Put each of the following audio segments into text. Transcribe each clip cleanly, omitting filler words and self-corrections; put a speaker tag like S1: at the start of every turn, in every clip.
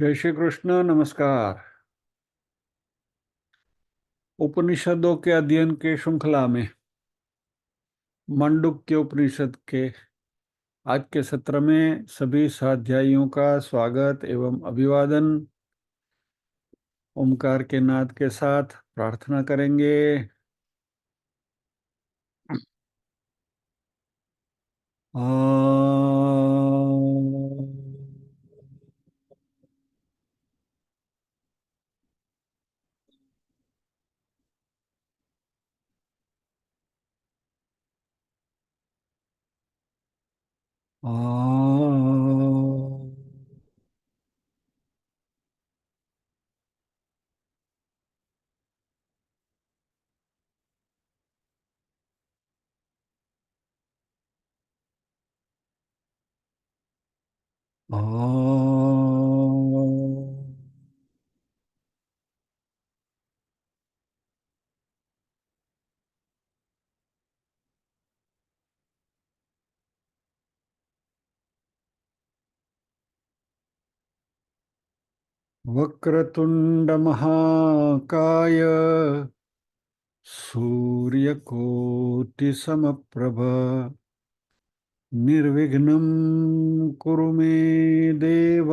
S1: जय श्री कृष्ण। नमस्कार। उपनिषदों के अध्ययन के श्रृंखला में मांडुक्य उपनिषद के आज के सत्र में सभी स्वाध्यायियों का स्वागत एवं अभिवादन। ओमकार के नाद के साथ प्रार्थना करेंगे। वक्रतुंड महाकाय सूर्यकोटि समप्रभ निर्विघ्नं कुरु मे देव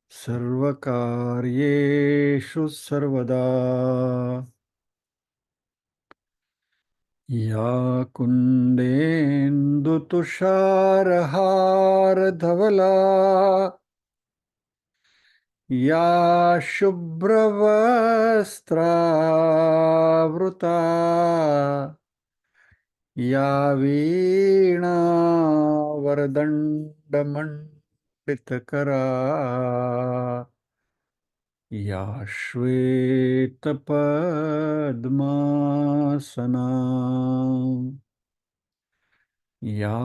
S1: सर्वकार्येषु सर्वदा। या कुन्देन्दुतुषारहारधवला या शुभ्रवस्त्रावृता या वीणावरदण्डमण्डितकरा या श्वेतपद्मासना या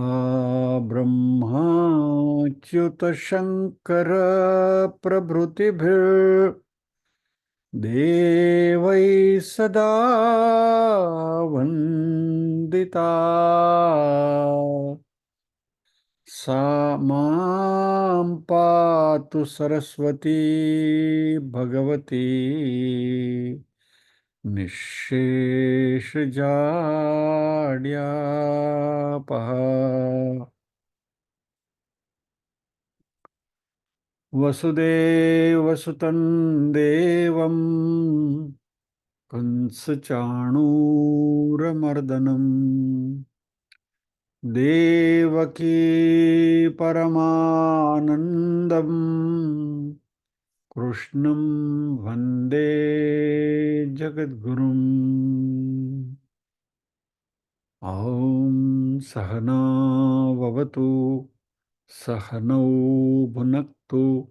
S1: ब्रह्माच्युतशङ्करप्रभृतिभिर्देवैः सदा वन्दिता। सा मां पातु सरस्वती भगवती निःशेषजाड्यापः। वसुदेवसुतं देवं कंसचाणूरमर्दनम् देवकी परमानन्दम् कृष्णं वन्दे जगद्गुरुम्। ॐ सहना भवतु सहनौ भुनक्तु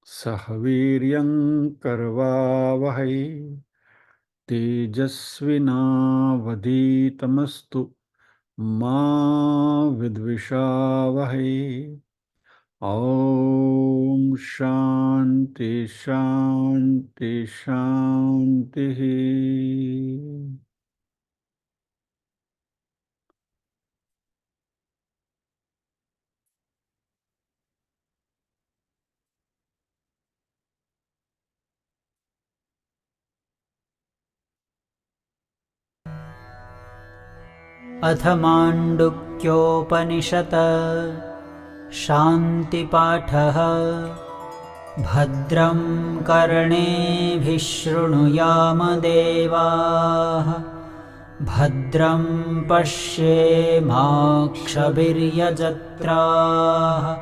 S1: सह वीर्यं करवावहै तेजस्विनावधीतमस्तु मा विद्विषावहै। ॐ शान्ति शान्ति शान्तिः।
S2: अथ माण्डुक्योपनिषत् शान्तिपाठः। भद्रं कर्णेभिः शृणुयाम देवाः भद्रं पश्येमाक्षभिर्यजत्राः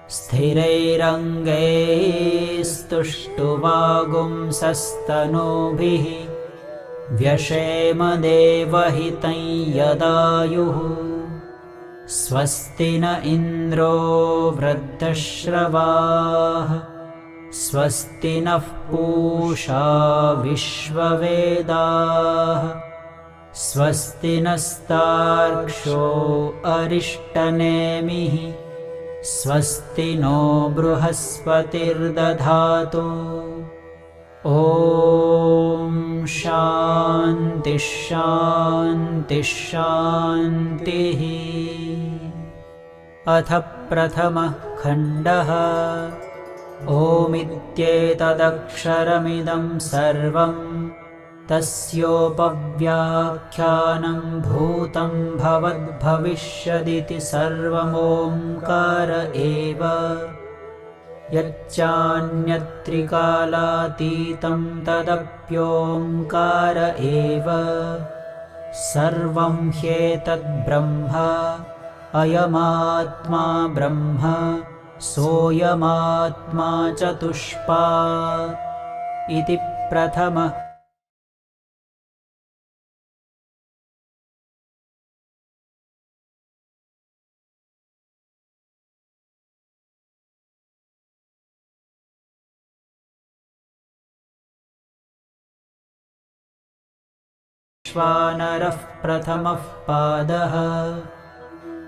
S2: स्थिरैरङ्गैस्तुष्टुवागुंसस्तनूभिः व्यशेम देवहितं यदायुः। स्वस्ति न इन्द्रो वृद्धश्रवाः स्वस्ति नः पूषा विश्ववेदाः स्वस्ति नस्तार्क्ष्यो अरिष्टनेमिः स्वस्ति नो बृहस्पतिर्दधातु। ॐ शान्ति शान्ति शान्तिः। अथ प्रथमः खण्डः। ओमित्येतदक्षरमिदं सर्वं तस्योपव्याख्यानं भूतं भवद्भविष्यदिति सर्वमोङ्कार एव। यच्चान्यत्रिकालातीतं तदप्योङ्कार एव। सर्वं ह्येतद्ब्रह्म अयमात्मा ब्रह्म सोऽयमात्मा चतुष्पात् इति प्रथमः। वैश्वानरः प्रथमः पादः।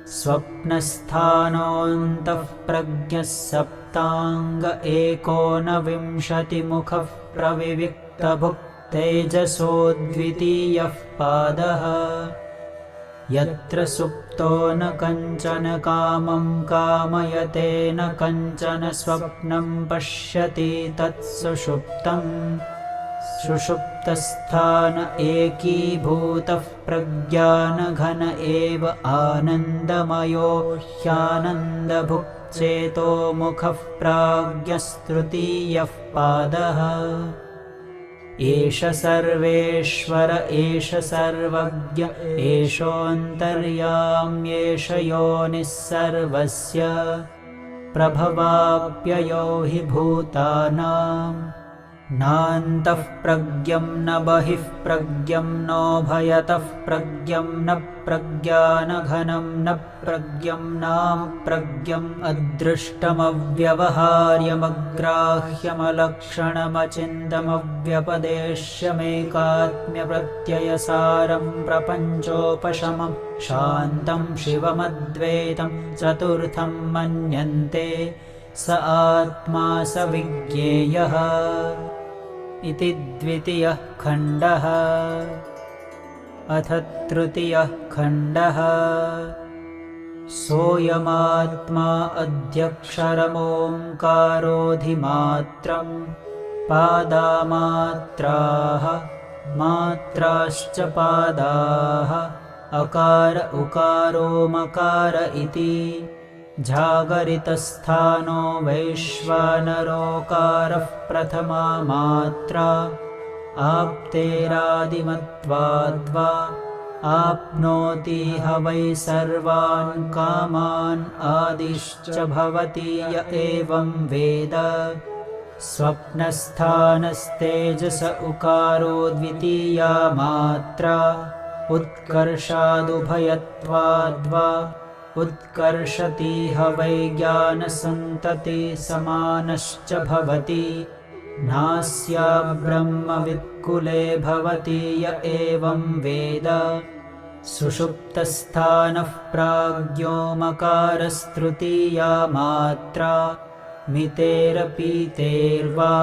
S2: स्वप्नस्थानोऽन्तः प्रज्ञः सप्ताङ्ग एकोनविंशतिमुखः प्रविविक्तभुक् तेजसो द्वितीयः पादः। यत्र सुप्तो न कञ्चन कामं कामयते न कञ्चन स्वप्नं पश्यति तत्सुषुप्तम्। सुषुप्तस्थान एकीभूतः प्रज्ञानघन एव आनन्दमयो ह्यानन्दभुक् चेतोमुखः प्राज्ञस्तृतीयः पादः। एष सर्वेश्वर एष सर्वज्ञ एषोऽन्तर्याम्येष योनिः सर्वस्य प्रभवाप्ययो हि भूतानाम्। नान्तः प्रज्ञं न बहिः प्रज्ञं नोभयतः प्रज्ञं न प्रज्ञानघनं न प्रज्ञं नाप्रज्ञम् अदृष्टमव्यवहार्यमग्राह्यमलक्षणमचिन्तमव्यपदेश्यमेकात्म्यप्रत्ययसारं प्रपञ्चोपशमं शान्तं शिवमद्वैतं चतुर्थं मन्यन्ते स आत्मा स विज्ञेयः इति द्वितीयः खण्डः। अथ तृतीयः खण्डः। सोऽयमात्मा अध्यक्षरमोङ्कारोऽधिमात्रं पादामात्राः मात्राश्च पादाः अकार उकारो मकार इति। जागरितस्थानो वैश्वानरोकारः प्रथमा मात्रा आप्तेरादिमत्वाद्वा आप्नोति ह वै सर्वान् कामान् आदिश्च भवति य एवं वेद। स्वप्नस्थानस्तेजस उकारो द्वितीया मात्रा उत्कर्षादुभयत्वाद्वा उत्कर्षतीह वै ज्ञानसन्तति समानश्च भवति। नास्या ब्रह्मवित्कुले भवति य एवं वेद। सुषुप्तस्थानः प्राज्ञो मकारस्तृतीया मात्रा मितेरपीतेर्वा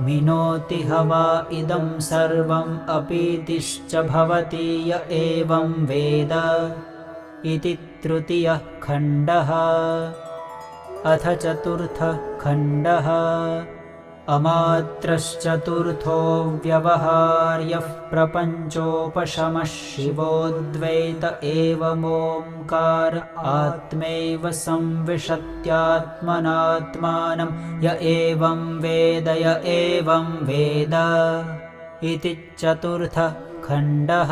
S2: मिनोति ह वा इदं सर्वम् अपीतिश्च भवति य एवं वेद इति तृतीयः खण्डः। अथ चतुर्थः खण्डः। अमात्रश्चतुर्थो व्यवहार्यः प्रपञ्चोपशमः शिवोऽद्वैत एवमोङ्कार आत्मैव संविशत्यात्मनात्मानं य एवं वेद य एवं वेद इति चतुर्थः खण्डः।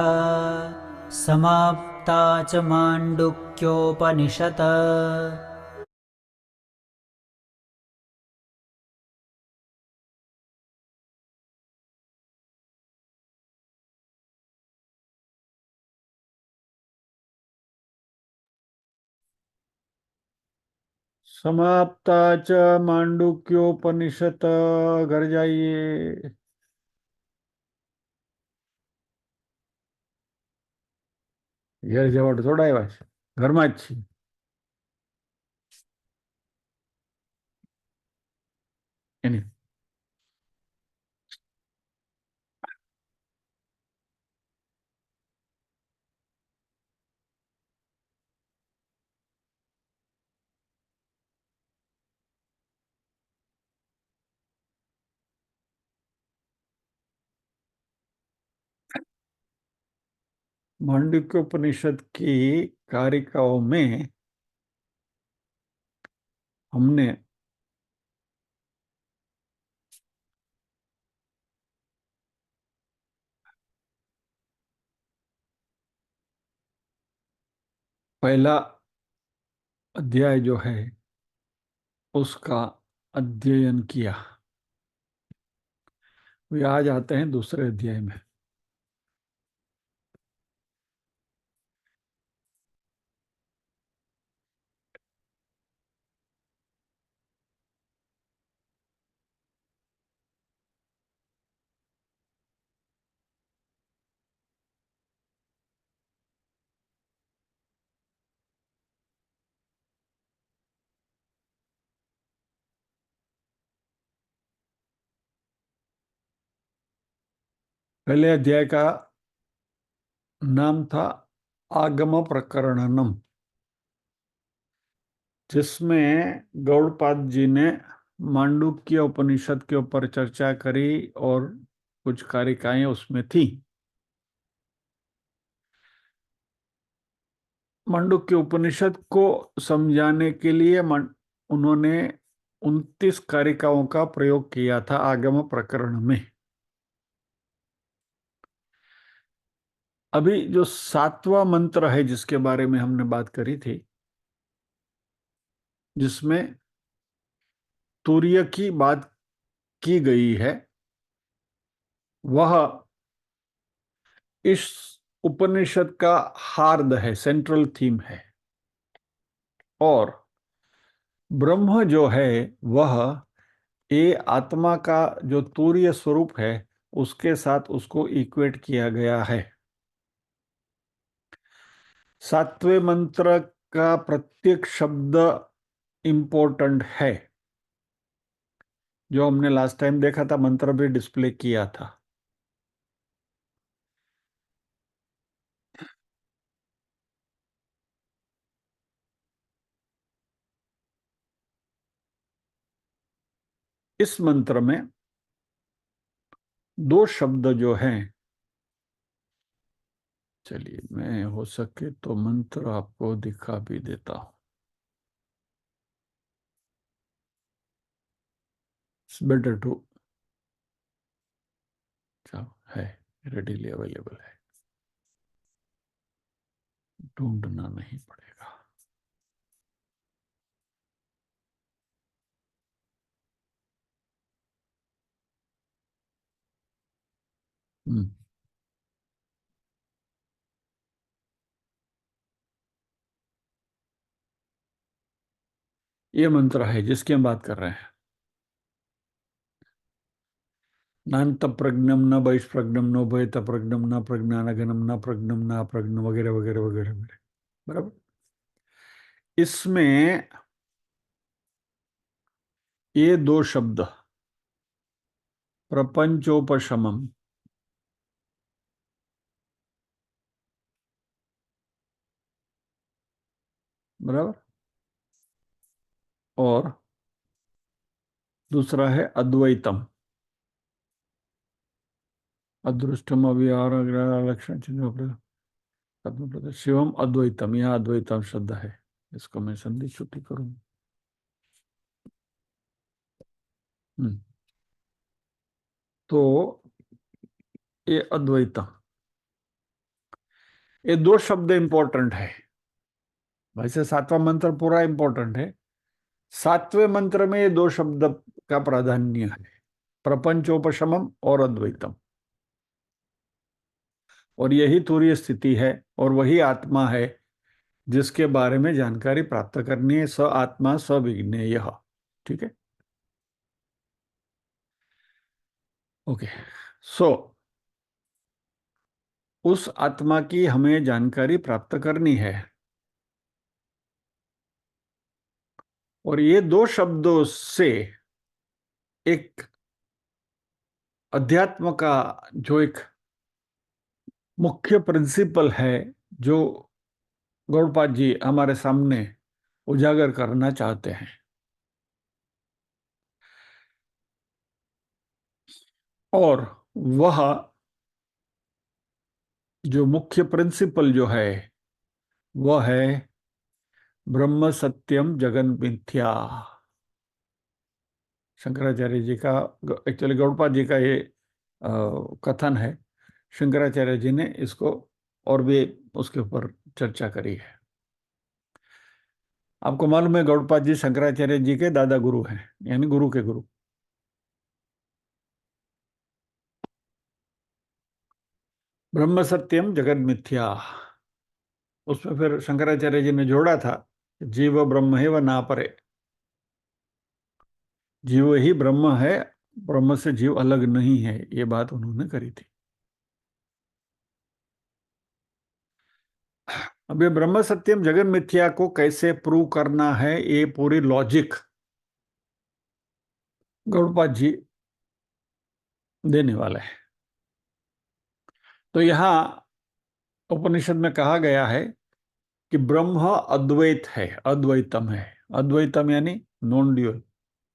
S2: समाप्ता च माण्डुक्योपनिषत्।
S1: समाप्ता च मांडुक्योपनिषत्। घर जाइए। ઘેર જવા થોડા આવ્યા છે, ઘરમાં જ છીએ. એની मांडुक्य उपनिषद की कारिकाओं में हमने पहला अध्याय जो है उसका अध्ययन किया। वे आज आते हैं दूसरे अध्याय में। पहले अध्याय का नाम था आगम प्रकरणम, जिसमें गौड़पाद जी ने मांडुक्य उपनिषद के ऊपर चर्चा करी और कुछ कारिकाएं उसमें थी। मांडुक्य उपनिषद को समझाने के लिए उन्होंने 29 कारिकाओं का प्रयोग किया था आगम प्रकरण में। अभी जो 7वां मंत्र है जिसके बारे में हमने बात करी थी, जिसमें तूर्य की बात की गई है, वह इस उपनिषद का हार्द है, सेंट्रल थीम है। और ब्रह्म जो है वह ये आत्मा का जो तूर्य स्वरूप है उसके साथ उसको इक्वेट किया गया है। 7वें मंत्र का प्रत्येक शब्द इंपॉर्टेंट है। जो हमने लास्ट टाइम देखा था, मंत्र भी डिस्प्ले किया था। इस मंत्र में दो शब्द जो हैं, चलिए मैं हो सके तो मंत्र आपको दिखा भी देता हूं। इट्स बेटर टू, है रेडीली अवेलेबल है, ढूंढना नहीं पड़ेगा। हम्म ये मंत्र है जिसकी हम बात कर रहे हैं। नान्त प्रज्ञम न बहिष्प्रज्ञम न भयत प्रज्ञम न प्रज्ञानगनम न प्रज्ञम न प्रज्ञ वगैरह वगैरह वगैरह वगैरह। बराबर। इसमें ये दो शब्द प्रपंचोपशमम, बराबर, और दूसरा है अद्वैतम, अदृष्टम अविहार लक्षण चिन्ह शिवम अद्वैतम। यह अद्वैतम शब्द है, इसको मैं संधि छुट्टी करूंगा। तो ये अद्वैतम, ये दो शब्द इंपॉर्टेंट है। वैसे 7वां मंत्र पूरा इंपॉर्टेंट है, 7वें मंत्र में ये दो शब्द का प्राधान्य है, प्रपंचोपशमम और अद्वैतम। और यही तुरीय स्थिति है और वही आत्मा है जिसके बारे में जानकारी प्राप्त करनी है। स आत्मा सविज्ञेय। ठीक है, ओके। सो उस आत्मा की हमें जानकारी प्राप्त करनी है, और ये दो शब्दों से एक अध्यात्म का जो एक मुख्य प्रिंसिपल है, जो गौड़पाद जी हमारे सामने उजागर करना चाहते हैं, और वह जो मुख्य प्रिंसिपल जो है वह है ब्रह्म सत्यम जगन मिथ्या। शंकराचार्य जी का, एक्चुअली गौड़पाद जी का ये कथन है। शंकराचार्य जी ने इसको और भी उसके ऊपर चर्चा करी है। आपको मालूम है गौड़पाद जी शंकराचार्य जी के दादा गुरु हैं, यानी गुरु के गुरु। ब्रह्म सत्यम जगत मिथ्या, उसमें फिर शंकराचार्य जी ने जोड़ा था, जीव ब्रह्म है व ना परे। जीव ही ब्रह्म है, ब्रह्म से जीव अलग नहीं है, ये बात उन्होंने करी थी। अब ये ब्रह्म सत्यम जगन मिथ्या को कैसे प्रूव करना है, ये पूरी लॉजिक गौड़पाद जी देने वाले हैं। तो यहां उपनिषद में कहा गया है कि ब्रह्म अद्वैत है, अद्वैतम है। अद्वैतम यानी नॉन ड्यूअल,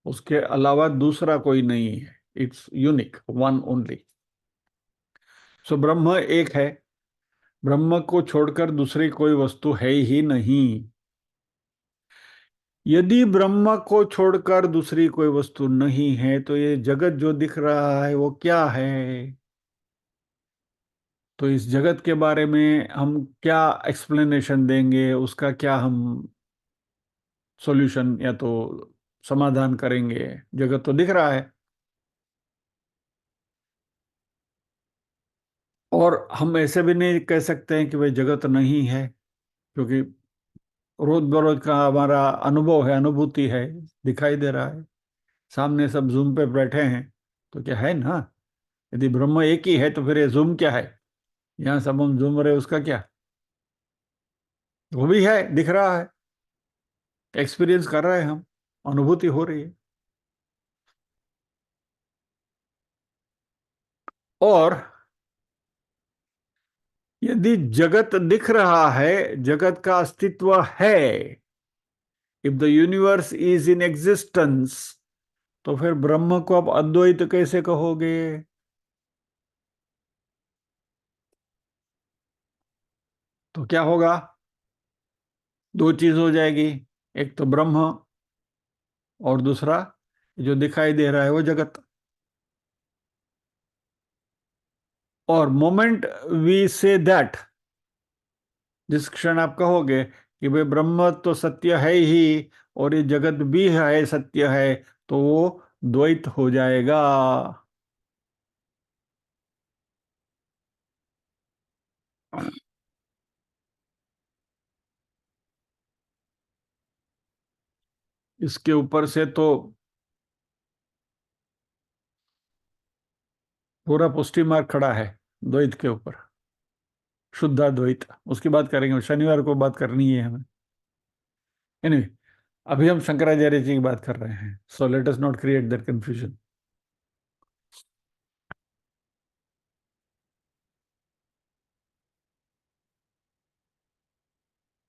S1: उसके अलावा दूसरा कोई नहीं है। It's unique, one only. So ब्रह्म एक है, ब्रह्म को छोड़कर दूसरी कोई वस्तु है ही नहीं। यदि ब्रह्म को छोड़कर दूसरी कोई वस्तु नहीं है तो ये जगत जो दिख रहा है वो क्या है? तो इस जगत के बारे में हम क्या एक्सप्लेनेशन देंगे, उसका क्या हम सॉल्यूशन या तो समाधान करेंगे? जगत तो दिख रहा है, और हम ऐसे भी नहीं कह सकते हैं कि भाई जगत नहीं है, क्योंकि रोज बरोज का हमारा अनुभव है, अनुभूति है, दिखाई दे रहा है। सामने सब जूम पे बैठे हैं तो क्या है ना। यदि ब्रह्म एक ही है तो फिर ये जूम क्या है? यहाँ सब हम जूम रहे, उसका क्या? वो भी है, दिख रहा है, एक्सपीरियंस कर रहे हैं हम, अनुभूति हो रही है। और यदि जगत दिख रहा है, जगत का अस्तित्व है, if the universe is in existence, तो फिर ब्रह्म को आप अद्वैत कैसे कहोगे? तो क्या होगा? दो चीज हो जाएगी, एक तो ब्रह्म और दूसरा जो दिखाई दे रहा है वो जगत। और मोमेंट वी से दैट, जिस क्षण आप कहोगे कि भाई ब्रह्म तो सत्य है ही और ये जगत भी है, सत्य है, तो वो द्वैत हो जाएगा। इसके ऊपर से तो पूरा पुष्टि मार्क खड़ा है द्वैत के ऊपर, शुद्धाद्वैत। उसकी बात करेंगे, शनिवार को बात करनी है हमें। एनीवे, अभी हम शंकराचार्य जी की बात कर रहे हैं, so let us not create that confusion.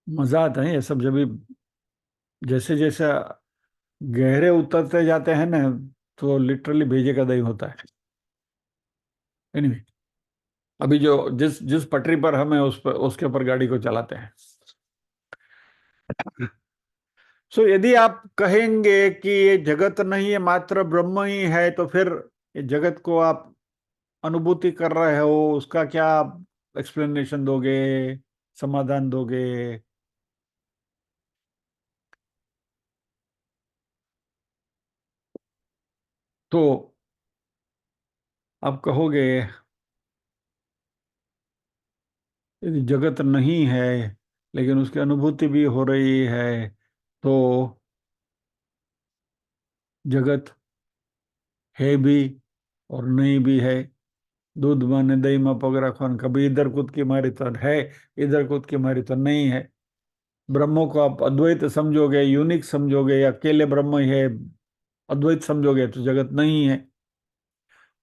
S1: मजा आता है ये सब जब भी, जैसे जैसे गहरे उतरते जाते हैं ना, तो लिटरली भेजे का दही होता है। एनीवे, अभी जो जिस जिस पटरी पर हमें उस पर, उसके ऊपर गाड़ी को चलाते हैं। सो यदि आप कहेंगे कि ये जगत नहीं है, मात्र ब्रह्म ही है, तो फिर ये जगत को आप अनुभूति कर रहे हो, उसका क्या एक्सप्लेनेशन दोगे, समाधान दोगे? तो आप कहोगे यदि जगत नहीं है लेकिन उसकी अनुभूति भी हो रही है, तो जगत है भी और नहीं भी है। दूध माने दही में पग रखवान, कभी इधर कूद की मारी तो है, इधर कूद की मारी तो नहीं है। ब्रह्म को आप अद्वैत समझोगे, यूनिक समझोगे, या अकेले ब्रह्म ही है, अद्वैत समझोगे तो जगत नहीं है।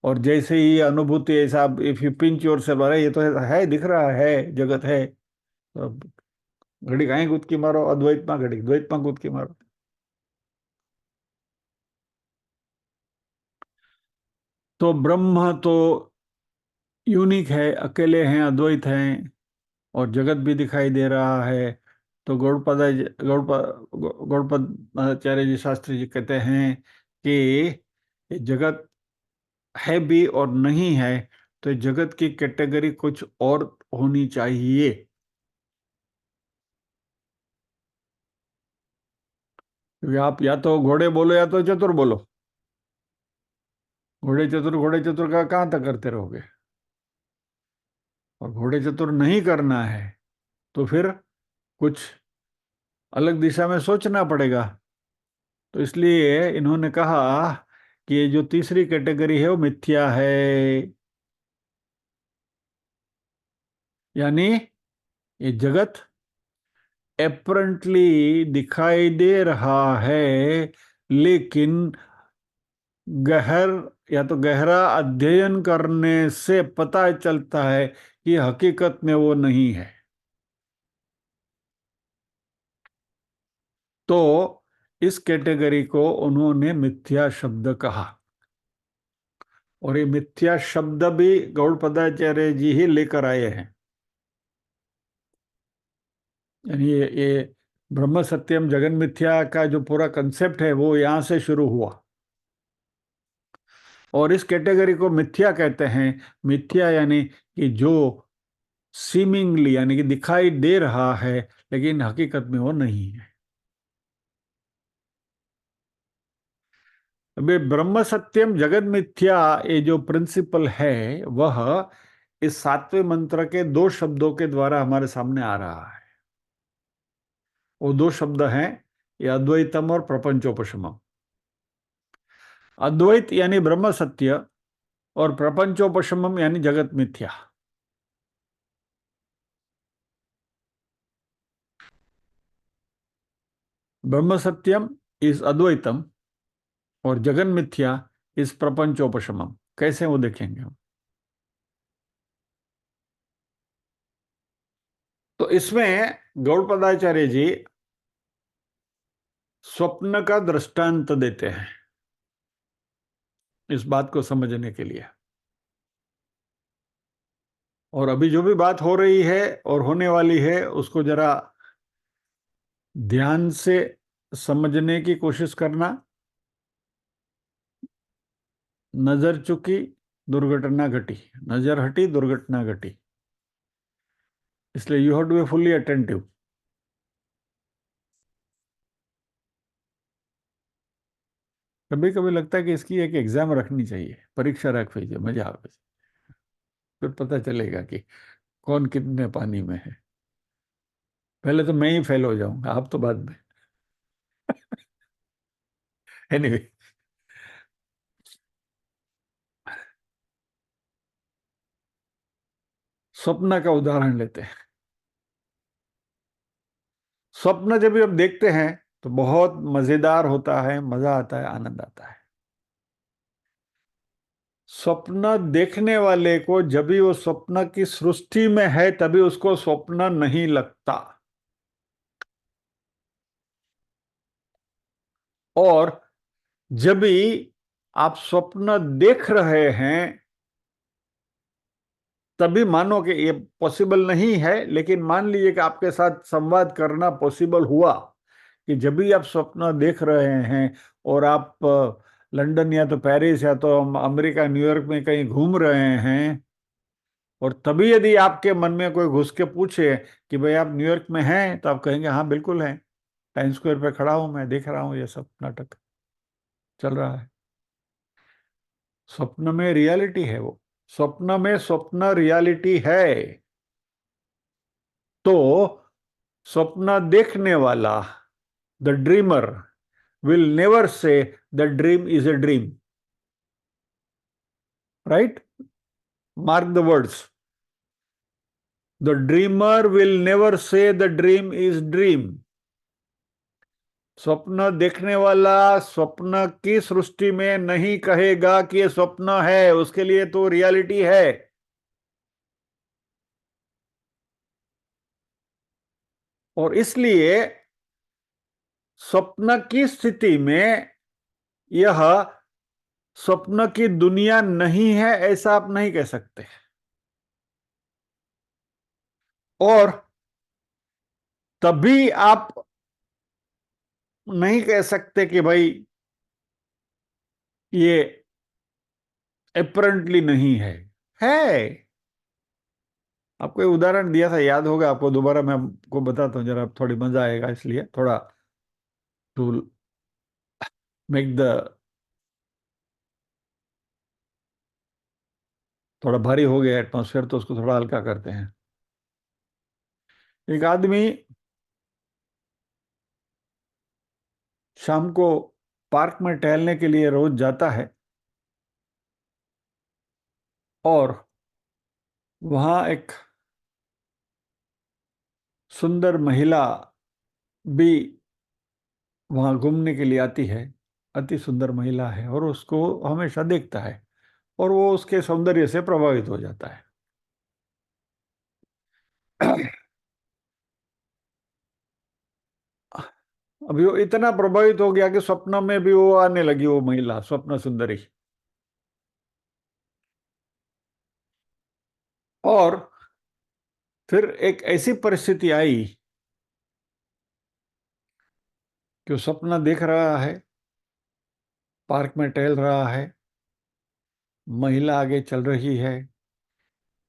S1: और जैसे ही अनुभूति, ऐसा if you pinch your self, अरे ये तो है, दिख रहा है, जगत है, तो अब घड़ी कहीं कूद की मारो अद्वैत में, घड़ी द्वैत में कूद की मारो। तो ब्रह्म तो यूनिक है, अकेले हैं, अद्वैत हैं, और जगत भी दिखाई दे रहा है। तो गौड़पादाचार्य जी, शास्त्री जी कहते हैं कि ये जगत है भी और नहीं है, तो ये जगत की कैटेगरी कुछ और होनी चाहिए। क्योंकि आप या तो घोड़े बोलो या तो चतुर बोलो। घोड़े चतुर का कहाँ तक करते रहोगे? और घोड़े चतुर नहीं करना है तो फिर कुछ अलग दिशा में सोचना पड़ेगा। तो इसलिए इन्होंने कहा कि ये जो तीसरी कैटेगरी है वो मिथ्या है। यानी ये जगत एपरेंटली दिखाई दे रहा है, लेकिन गहर या तो गहरा अध्ययन करने से पता चलता है कि हकीकत में वो नहीं है। तो इस कैटेगरी को उन्होंने मिथ्या शब्द कहा। और ये मिथ्या शब्द भी गौड़पदाचार्य जी ही लेकर आए हैं। यानी ये ब्रह्म सत्यम जगन मिथ्या का जो पूरा कंसेप्ट है वो यहां से शुरू हुआ। और इस कैटेगरी को मिथ्या कहते हैं। मिथ्या यानी कि जो सीमिंगली यानी कि दिखाई दे रहा है, लेकिन हकीकत में वो नहीं है। अबे ब्रह्म सत्यम जगत मिथ्या, ये जो प्रिंसिपल है वह इस सातवें मंत्र के दो शब्दों के द्वारा हमारे सामने आ रहा है। वो दो शब्द हैं, ये अद्वैतम और प्रपंचोपशमम। अद्वैत यानी ब्रह्म सत्य, और प्रपंचोपशमम यानी जगत मिथ्या। ब्रह्म सत्यम इज अद्वैतम, और जगन मिथ्या इज प्रपंचोपशमम। कैसे वो देखेंगे हम। तो इसमें गौड़पदाचार्य जी स्वप्न का दृष्टांत देते हैं इस बात को समझने के लिए। और अभी जो भी बात हो रही है और होने वाली है उसको जरा ध्यान से समझने की कोशिश करना। नजर चुकी, दुर्घटना घटी। नजर हटी, दुर्घटना घटी। इसलिए you have to be fully attentive. कभी कभी लगता है कि इसकी एक एग्जाम रखनी चाहिए, परीक्षा रख लीजिए, मजा आवे। फिर पता चलेगा कि कौन कितने पानी में है। पहले तो मैं ही फेल हो जाऊंगा, आप तो बाद में। एनीवे, स्वप्न का उदाहरण लेते हैं। स्वप्न जब भी हम देखते हैं तो बहुत मजेदार होता है, मजा आता है, आनंद आता है। स्वप्न देखने वाले को जब भी वो स्वप्न की सृष्टि में है तभी उसको स्वप्न नहीं लगता। और जब भी आप स्वप्न देख रहे हैं तभी मानो कि ये पॉसिबल नहीं है, लेकिन मान लीजिए कि आपके साथ संवाद करना पॉसिबल हुआ। कि जब भी आप स्वप्न देख रहे हैं और आप लंदन या तो पेरिस या तो अमेरिका न्यूयॉर्क में कहीं घूम रहे हैं, और तभी यदि आपके मन में कोई घुस के पूछे कि भाई आप न्यूयॉर्क में हैं, तो आप कहेंगे हाँ बिल्कुल है, टाइम स्क्वायर पे खड़ा हूं, मैं देख रहा हूँ ये सब नाटक चल रहा है। स्वप्न में रियलिटी है वो। स्वप्न में स्वप्न रियलिटी है। तो स्वप्न देखने वाला, the dreamer, will never say the dream is a dream. Right? Mark the words. The dreamer will never say the dream is dream. स्वप्न देखने वाला स्वप्न की सृष्टि में नहीं कहेगा कि ये स्वप्न है, उसके लिए तो रियलिटी है। और इसलिए स्वप्न की स्थिति में यह स्वप्न की दुनिया नहीं है ऐसा आप नहीं कह सकते। और तभी आप नहीं कह सकते कि भाई ये अपरेंटली नहीं है। है। आपको एक उदाहरण दिया था, याद होगा आपको, दोबारा मैं आपको बताता हूँ जरा, थोड़ी मजा आएगा, इसलिए थोड़ा टू मेक द, थोड़ा भारी हो गया एटमॉस्फेयर तो उसको थोड़ा हल्का करते हैं। एक आदमी शाम को पार्क में टहलने के लिए रोज जाता है, और वहां एक सुंदर महिला भी वहां घूमने के लिए आती है। अति सुंदर महिला है, और उसको हमेशा देखता है, और वो उसके सौंदर्य से प्रभावित हो जाता है। अभी वो इतना प्रभावित हो गया कि स्वप्न में भी वो आने लगी, वो महिला स्वप्न सुंदरी। और फिर एक ऐसी परिस्थिति आई कि वो सपना देख रहा है, पार्क में टहल रहा है, महिला आगे चल रही है,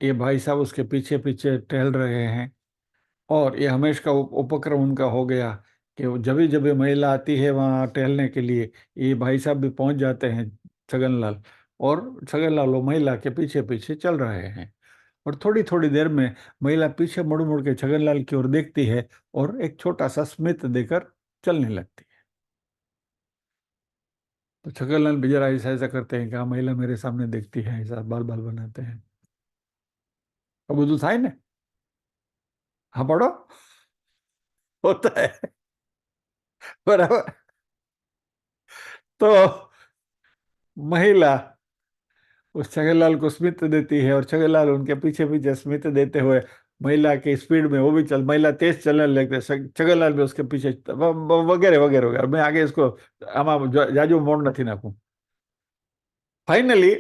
S1: ये भाई साहब उसके पीछे पीछे टहल रहे हैं, और ये हमेशा का उपक्रम उनका हो गया कि जब भी महिला आती है वहाँ टहलने के लिए, ये भाई साहब भी पहुंच जाते हैं, छगनलाल। और छगनलाल वो महिला के पीछे पीछे चल रहे हैं, और थोड़ी थोड़ी देर में महिला पीछे मुड़ मुड़ के छगनलाल की ओर देखती है, और एक छोटा सा स्मित देकर चलने लगती है। तो छगनलाल बेचारा ऐसा ऐसा करते हैं कि हाँ, महिला मेरे सामने देखती है, ऐसा बाल बाल बनाते हैं। अब બધું થાય ને? हाँ पढ़ो। होता है। बराबर। तो महिला उस छगनलाल को स्मित देती है, और छगनलाल उनके पीछे पीछे स्मित देते हुए महिला की स्पीड में वो भी चल, महिला तेज चलने लगते, छगनलाल भी उसके पीछे वगैरह वगैरह वगैरह। मैं आगे इसको आमा जाजू मोड़ नहीं नाखूं। फाइनली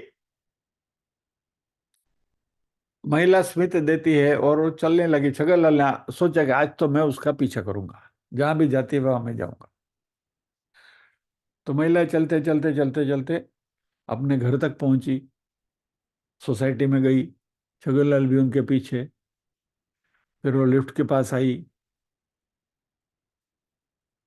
S1: महिला स्मित देती है और वो चलने लगी। छगनलाल ने सोचा कि आज तो मैं उसका पीछा करूंगा, जहां भी जाती है वहां मैं जाऊंगा। तो महिला चलते चलते चलते चलते अपने घर तक पहुंची, सोसाइटी में गई, छगनलाल भी उनके पीछे। फिर वो लिफ्ट के पास आई,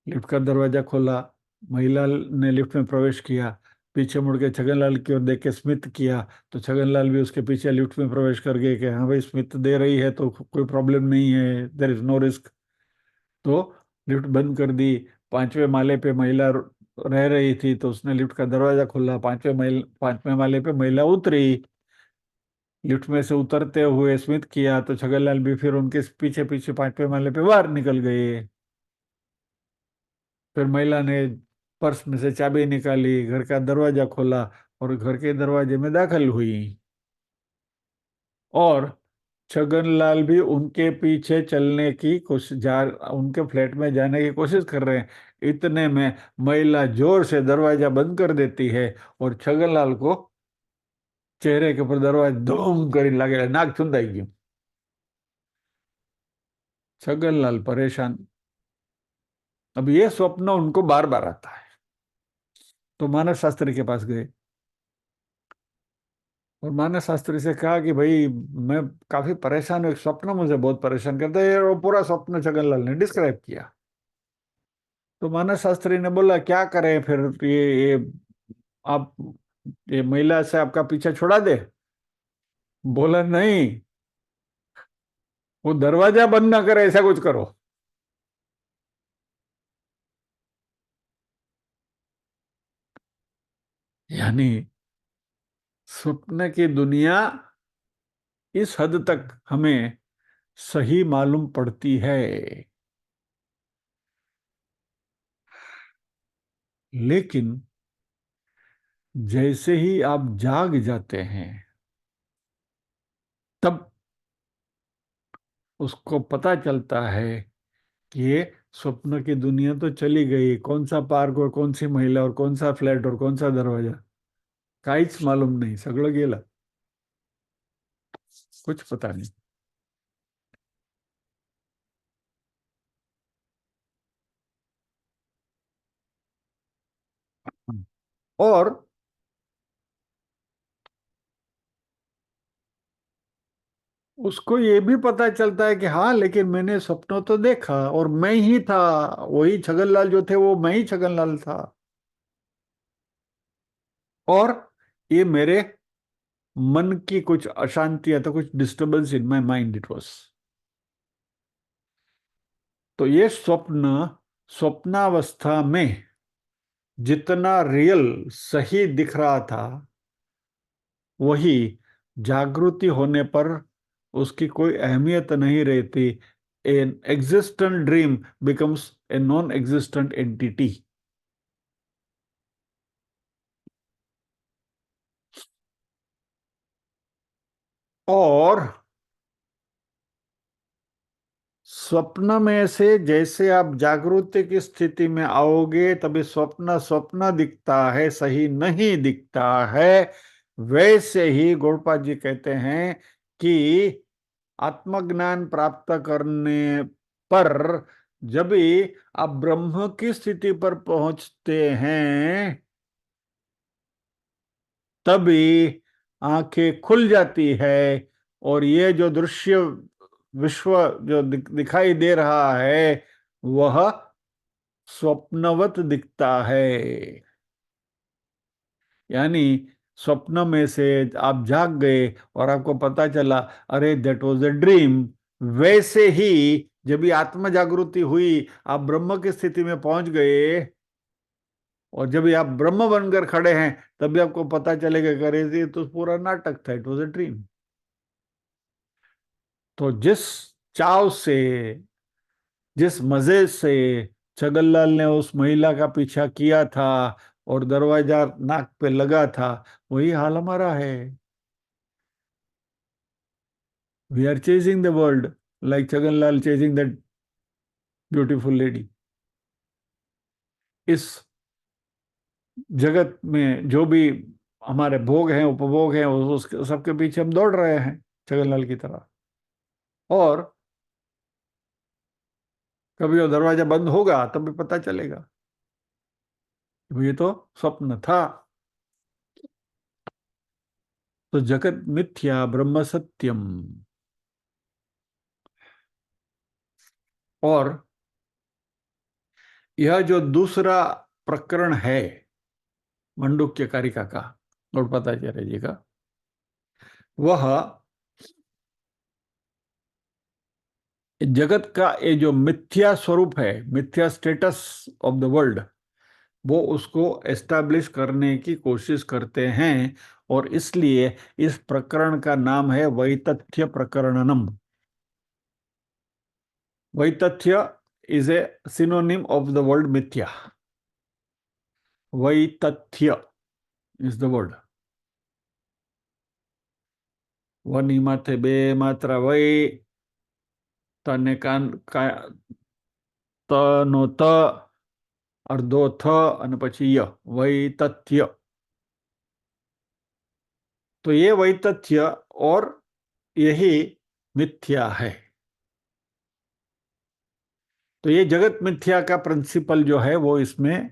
S1: लिफ्ट का दरवाजा खोला, महिला ने लिफ्ट में प्रवेश किया, पीछे मुड़ के छगनलाल की ओर देख के स्मित किया। तो छगनलाल भी उसके पीछे लिफ्ट में प्रवेश कर गए कि हाँ भाई, स्मित दे रही है तो कोई प्रॉब्लम नहीं है, देर इज नो रिस्क। तो लिफ्ट बंद कर दी। पांचवें माले पे महिला रह रही थी, तो उसने लिफ्ट का दरवाजा खोला, पांचवें माले पे महिला उतरी। लिफ्ट में से उतरते हुए स्मित किया, तो छगनलाल भी फिर उनके पीछे पीछे पांचवें माले पे बाहर निकल गए। फिर महिला ने पर्स में से चाबी निकाली, घर का दरवाजा खोला, और घर के दरवाजे में दाखिल हुई। और छगनलाल भी उनके पीछे चलने की कोशिश, जा उनके फ्लैट में जाने की कोशिश कर रहे हैं। इतने में महिला जोर से दरवाजा बंद कर देती है, और छगनलाल को चेहरे के ऊपर दरवाजा धूम कर लगे, नाक चुंदाई गई। छगनलाल परेशान। अब ये स्वप्न उनको बार बार आता है, तो मानस शास्त्री के पास गए, और मानस शास्त्री से कहा कि भाई मैं काफी परेशान हूँ, एक स्वप्न मुझे बहुत परेशान करता है। और वो पूरा स्वप्न छगनलाल ने डिस्क्राइब किया। तो मानस शास्त्री ने बोला क्या करें फिर, ये आप, ये महिला से आपका पीछा छुड़ा दे? बोला नहीं, वो दरवाजा बंद ना करे, ऐसा कुछ करो। यानी स्वप्न की दुनिया इस हद तक हमें सही मालूम पड़ती है, लेकिन जैसे ही आप जाग जाते हैं, तब उसको पता चलता है कि ये स्वप्न की दुनिया तो चली गई, कौन सा पार्क और कौन सी महिला और कौन सा फ्लैट और कौन सा दरवाजा, काहीच मालूम नहीं, सगळं गेलं, कुछ पता नहीं। और उसको ये भी पता चलता है कि हाँ, लेकिन मैंने सपनों तो देखा और मैं ही था, वही छगनलाल जो थे वो मैं ही छगनलाल था। और ये मेरे मन की कुछ अशांतियां, तो कुछ disturbance in my mind it was. तो ये स्वप्नावस्था में जितना रियल सही दिख रहा था, वही जागृति होने पर उसकी कोई अहमियत नहीं रहती। An existent dream becomes a non existent entity. और स्वप्न में से जैसे आप जागृति की स्थिति में आओगे, तभी स्वप्न स्वप्न दिखता है, सही नहीं दिखता है। वैसे ही गौड़पाद जी कहते हैं कि आत्मज्ञान प्राप्त करने पर, जब भी आप ब्रह्म की स्थिति पर पहुंचते हैं, तभी आंखें खुल जाती है और ये जो दृश्य विश्व जो दिखाई दे रहा है, वह स्वप्नवत दिखता है। यानी स्वप्न में से आप जाग गए और आपको पता चला, अरे दैट वाज अ ड्रीम। वैसे ही जब भी आत्म जागृति हुई, आप ब्रह्म की स्थिति में पहुंच गए, और जब भी आप ब्रह्म बनकर खड़े हैं, तभी आपको पता चलेगा कि अरे ये तो पूरा नाटक था, इट वाज अ ड्रीम। तो जिस चाव से, जिस मजे से छगनलाल ने उस महिला का पीछा किया था और दरवाजा नाक पे लगा था, वही हाल हमारा है। We are chasing the world like Chhaganlal chasing that beautiful lady. इस जगत में जो भी हमारे भोग हैं, उपभोग हैं, उसके सबके पीछे हम दौड़ रहे हैं छगनलाल की तरह। और कभी वो दरवाजा बंद होगा तब भी पता चलेगा ये तो स्वप्न था। तो जगत मिथ्या ब्रह्म सत्यम। और यह जो दूसरा प्रकरण है मंडूक्य कारिका का, गौड़पादाचार्य जी का, वह जगत का ये जो मिथ्या स्वरूप है, मिथ्या स्टेटस ऑफ द वर्ल्ड, वो उसको एस्टैब्लिश करने की कोशिश करते हैं। और इसलिए इस प्रकरण का नाम है वैतथ्य प्रकरणनम। वैतथ्य is a synonym of the word मिथ्या। वैतथ्य इज द वर्ड। वनी माथे बे मात्रा वै, तने कान का तनो त, અર્ધો થ અને પછી ય, વૈતથ્ય। तो ये वैतथ्य और यही मिथ्या है। तो ये जगत मिथ्या का प्रिंसिपल जो है वो इसमें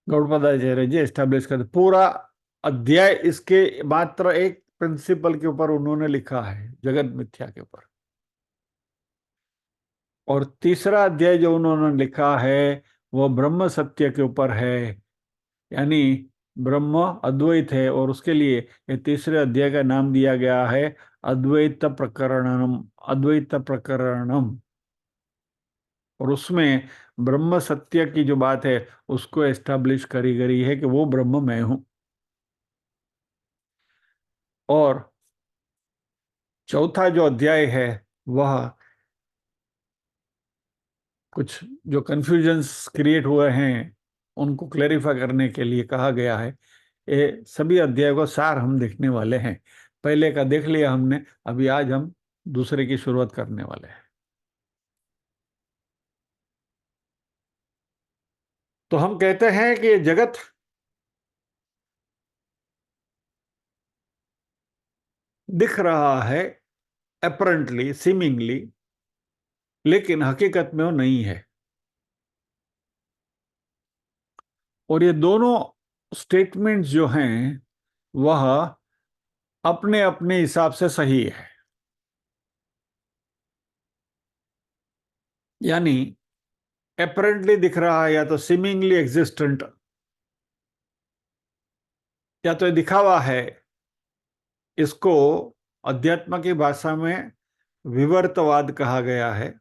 S1: गौड़पादाचार्य जी एस्टैब्लिश करते। पूरा अध्याय इसके मात्र एक प्रिंसिपल के ऊपर उन्होंने लिखा है, जगत मिथ्या के ऊपर। और तीसरा अध्याय जो उन्होंने लिखा है वो ब्रह्म सत्य के ऊपर है। यानी ब्रह्म अद्वैत है, और उसके लिए ये तीसरे अध्याय का नाम दिया गया है अद्वैत प्रकरणम। अद्वैत प्रकरणम। और उसमें ब्रह्म सत्य की जो बात है उसको एस्टैब्लिश करी गई है कि वो ब्रह्म मैं हूं। और चौथा जो अध्याय है वह कुछ जो कंफ्यूजन्स क्रिएट हुए हैं उनको क्लेरिफाई करने के लिए कहा गया है। ये सभी अध्याय को सार हम देखने वाले हैं। पहले का देख लिया हमने, अभी आज हम दूसरे की शुरुआत करने वाले हैं। तो हम कहते हैं कि जगत दिख रहा है अपरेंटली, सीमिंगली, लेकिन हकीकत में वो नहीं है। और ये दोनों स्टेटमेंट्स जो हैं वह अपने अपने हिसाब से सही है। यानी एपरेंटली दिख रहा है, या तो सीमिंगली एग्जिस्टेंट, या तो ये दिखावा है। इसको अध्यात्म की भाषा में विवर्तवाद कहा गया है।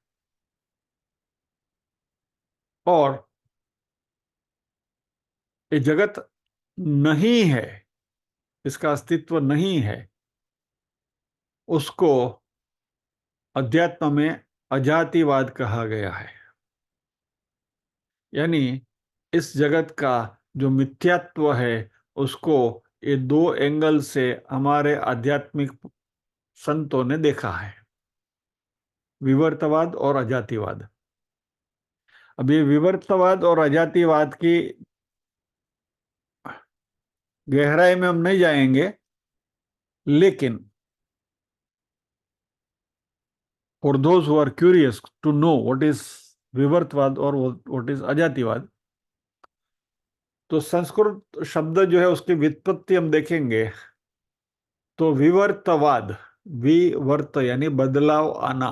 S1: और ये जगत नहीं है, इसका अस्तित्व नहीं है, उसको अध्यात्म में अजातिवाद कहा गया है। यानी इस जगत का जो मिथ्यात्व है उसको ये दो एंगल से हमारे आध्यात्मिक संतों ने देखा है, विवर्तवाद और अजातिवाद। अब ये विवर्तवाद और अजातिवाद की गहराई में हम नहीं जाएंगे, लेकिन for those who are curious to know what is विवर्तवाद और व्हाट इज अजातिवाद, तो संस्कृत शब्द जो है उसकी व्युत्पत्ति हम देखेंगे। तो विवर्तवाद, विवर्त यानी बदलाव आना,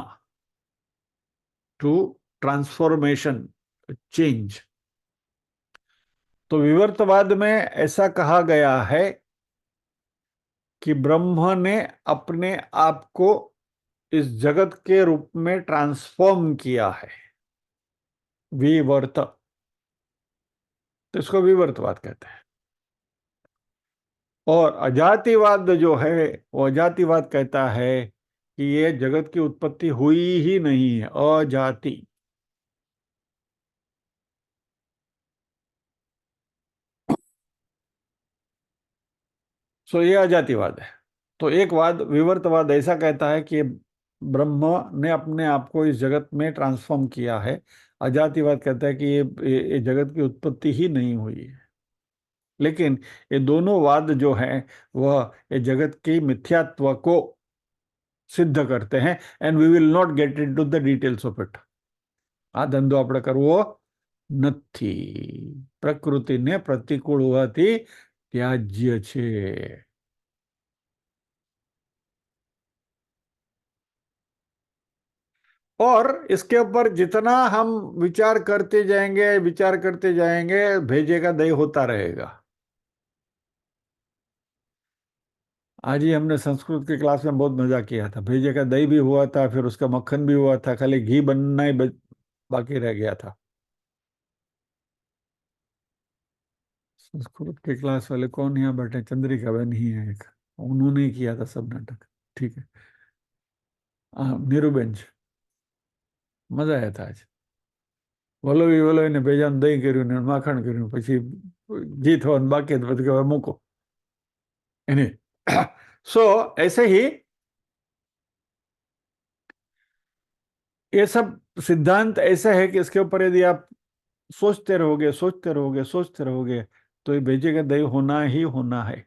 S1: टू ट्रांसफॉर्मेशन, चेंज। तो विवर्तवाद में ऐसा कहा गया है कि ब्रह्म ने अपने आप को इस जगत के रूप में ट्रांसफॉर्म किया है, विवर्त। तो इसको विवर्तवाद कहते हैं। और अजातिवाद जो है, वो अजातिवाद कहता है कि ये जगत की उत्पत्ति हुई ही नहीं है, अजाति। सो ये अजातिवाद है। तो एक वाद, विवर्तवाद, ऐसा कहता है कि ब्रह्म ने अपने आप को इस जगत में ट्रांसफॉर्म किया है। अजातिवाद कहता है कि ये जगत की उत्पत्ति ही नहीं हुई है। लेकिन ये दोनों वाद जो हैं वह ये जगत की मिथ्यात्व को सिद्ध करते हैं। And we will not get into the details of it. આ ધંધો આપણે કરવો નથી. પ્રકૃતિને પ્રતિકૂળ હોવાથી ત્યાજ્ય છે. और इसके ऊपर जितना हम विचार करते जाएंगे, भेजे का दही होता रहेगा। आज ही हमने संस्कृत की क्लास में बहुत मजा किया था। भेजे का दही भी हुआ था, फिर उसका मक्खन भी हुआ था, खाली घी बनना ही बाकी रह गया था। संस्कृत के क्लास वाले कौन यहाँ बैठे? चंद्रिका बहन ही है एक, उन्होंने ही किया था सब नाटक। ठीक है, हाँ, नीरूबेन जी, મજા આવ્યા था आज। વલોવી વલોવીને ભેજાનું દહીં કર્યું ને માખણ કર્યું, પછી ઘી થવાનું બાકી હતું, પછી હવે મૂકો એને। सो ऐसे ही ये सब सिद्धांत ऐसा है कि इसके ऊपर यदि आप सोचते रहोगे तो ये भेजे का दही होना ही होना है।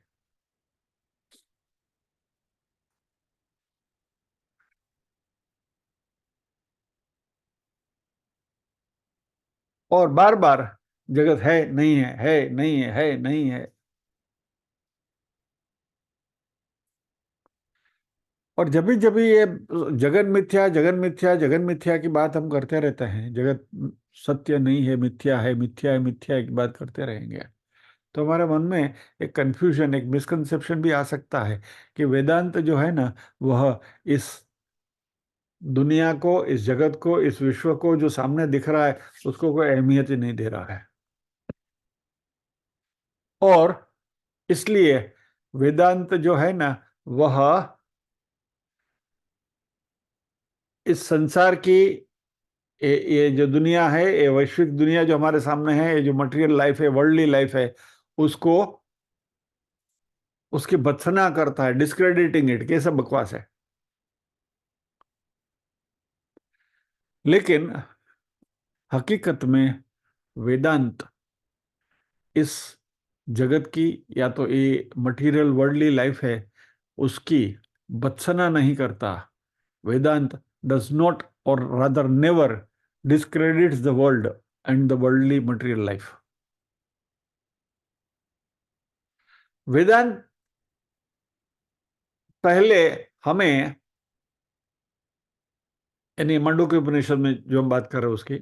S1: और बार बार जगत है नहीं है, है नहीं है नहीं है। और जब भी ये जगन मिथ्या जगन मिथ्या की बात हम करते रहते हैं, जगत सत्य नहीं है, मिथ्या है मिथ्या की बात करते रहेंगे, तो हमारे मन में एक कंफ्यूजन, एक मिसकंसेप्शन भी आ सकता है कि वेदांत जो है ना, वह इस दुनिया को, इस जगत को, इस विश्व को जो सामने दिख रहा है उसको कोई अहमियत ही नहीं दे रहा है। और इसलिए वेदांत जो है ना, वह इस संसार की ये जो दुनिया है, ये वैश्विक दुनिया जो हमारे सामने है, ये जो मटेरियल लाइफ है, वर्ल्डली लाइफ है, उसको उसकी भत्सना करता है, डिस्क्रेडिटिंग इट, कैसा बकवास है। लेकिन हकीकत में वेदांत इस जगत की, या तो ये मटेरियल वर्ल्डली लाइफ है, उसकी भत्सना नहीं करता। वेदांत डज नॉट, और rather never, discredits the world and the worldly material life. वेदांत पहले हमें, यानी मांडुक्य उपनिषद में जो हम बात कर रहे हैं उसकी,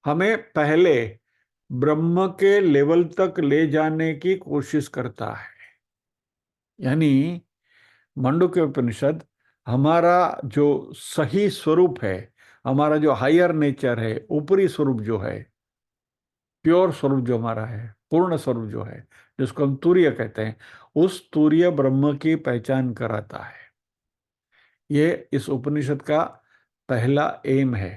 S1: हमें पहले ब्रह्म के लेवल तक ले जाने की कोशिश करता है। यानी मांडुक्य उपनिषद हमारा जो सही स्वरूप है, हमारा जो हायर नेचर है, ऊपरी स्वरूप जो है, प्योर स्वरूप जो हमारा है, पूर्ण स्वरूप जो है, जिसको हम तूर्य कहते हैं, उस तूर्य ब्रह्म की पहचान कराता है। ये इस उपनिषद का पहला एम है।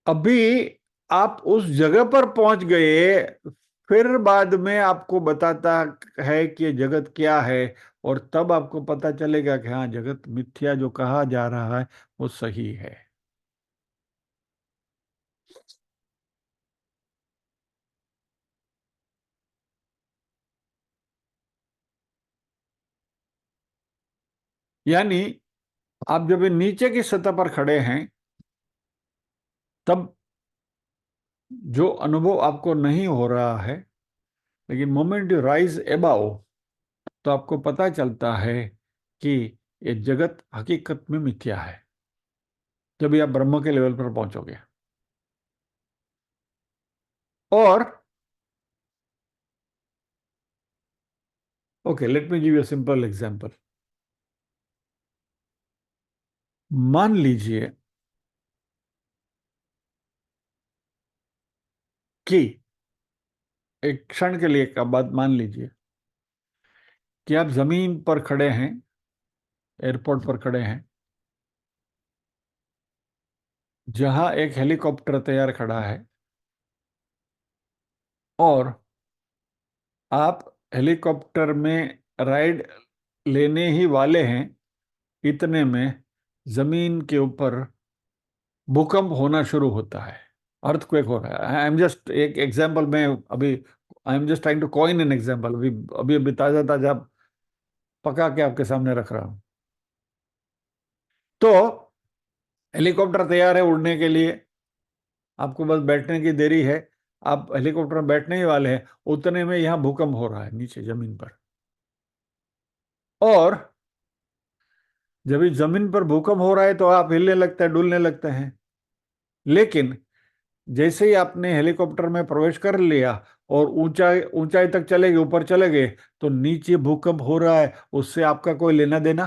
S1: अभी आप उस जगह पर पहुंच गए, फिर बाद में आपको बताता है कि जगत क्या है, और तब आपको पता चलेगा कि हाँ, जगत मिथ्या जो कहा जा रहा है वो सही है। यानी आप जब नीचे की सतह पर खड़े हैं, तब जो अनुभव आपको नहीं हो रहा है, लेकिन मोमेंट यू राइज एबाव, तो आपको पता चलता है कि ये जगत हकीकत में मिथ्या है, जब भी आप ब्रह्म के लेवल पर पहुंचोगे। और okay, let me give you simple example. मान लीजिए कि एक क्षण के लिए का बात मान लीजिए कि आप जमीन पर खड़े हैं, एयरपोर्ट पर खड़े हैं, जहां एक हेलीकॉप्टर तैयार खड़ा है, और आप हेलीकॉप्टर में राइड लेने ही वाले हैं, इतने में जमीन के ऊपर भूकंप होना शुरू होता है, अर्थक्वेक हो रहा है। आई एम जस्ट एक एग्जांपल में अभी, I am just trying to coin an example, अभी अभी अभी ताजा ताजा पका के आपके सामने रख रहा हूं। तो हेलीकॉप्टर तैयार है उड़ने के लिए, आपको बस बैठने की देरी है, आप हेलीकॉप्टर में बैठने ही वाले हैं, उतने में यहां भूकंप हो रहा है नीचे जमीन पर। और जब इस जमीन पर भूकंप हो रहा है तो आप हिलने लगते हैं, डुलने लगते हैं। लेकिन जैसे ही आपने हेलीकॉप्टर में प्रवेश कर लिया और ऊंचाई ऊंचाई तक चले गए, ऊपर चले गए, तो नीचे भूकंप हो रहा है, उससे आपका कोई लेना देना?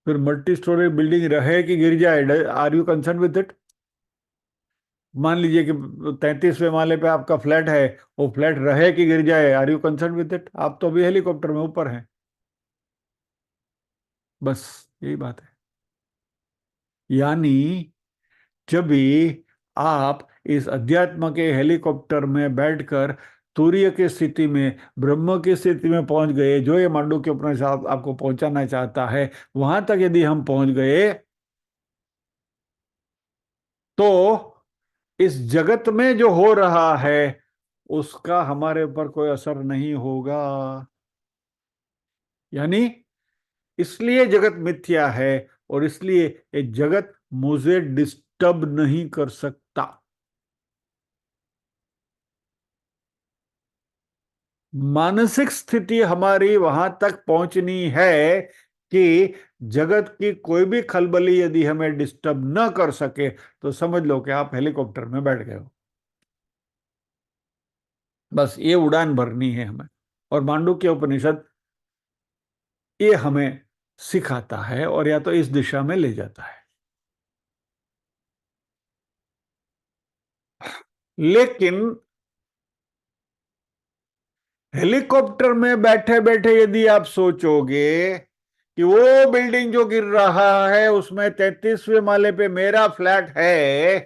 S1: फिर मल्टी स्टोरी बिल्डिंग रहे कि गिर जाए, are you concern with it? मान लीजिए कि 33वें माले पे आपका फ्लैट है, वो फ्लैट रहे कि गिर जाए, are you concern with it? आप तो अभी हेलीकॉप्टर में ऊपर हैं। बस यही बात है। यानी जब भी आप इस अध्यात्म के हेलीकॉप्टर में बैठकर तुरीय की स्थिति में, ब्रह्म की स्थिति में पहुंच गए, जो ये मांडुक्य उपनिषद आपको पहुंचाना चाहता है, वहां तक यदि हम पहुंच गए, तो इस जगत में जो हो रहा है उसका हमारे ऊपर कोई असर नहीं होगा। यानी इसलिए जगत मिथ्या है, और इसलिए ये जगत मुझे डिस्टर्ब नहीं कर सकता। मानसिक स्थिति हमारी वहां तक पहुंचनी है कि जगत की कोई भी खलबली यदि हमें डिस्टर्ब न कर सके, तो समझ लो कि आप हेलीकॉप्टर में बैठ गए हो। बस ये उड़ान भरनी है हमें। और मांडुक्य उपनिषद ये हमें सिखाता है, और या तो इस दिशा में ले जाता है। लेकिन हेलीकॉप्टर में बैठे बैठे यदि आप सोचोगे कि वो बिल्डिंग जो गिर रहा है उसमें 33वें माले पे मेरा फ्लैट है,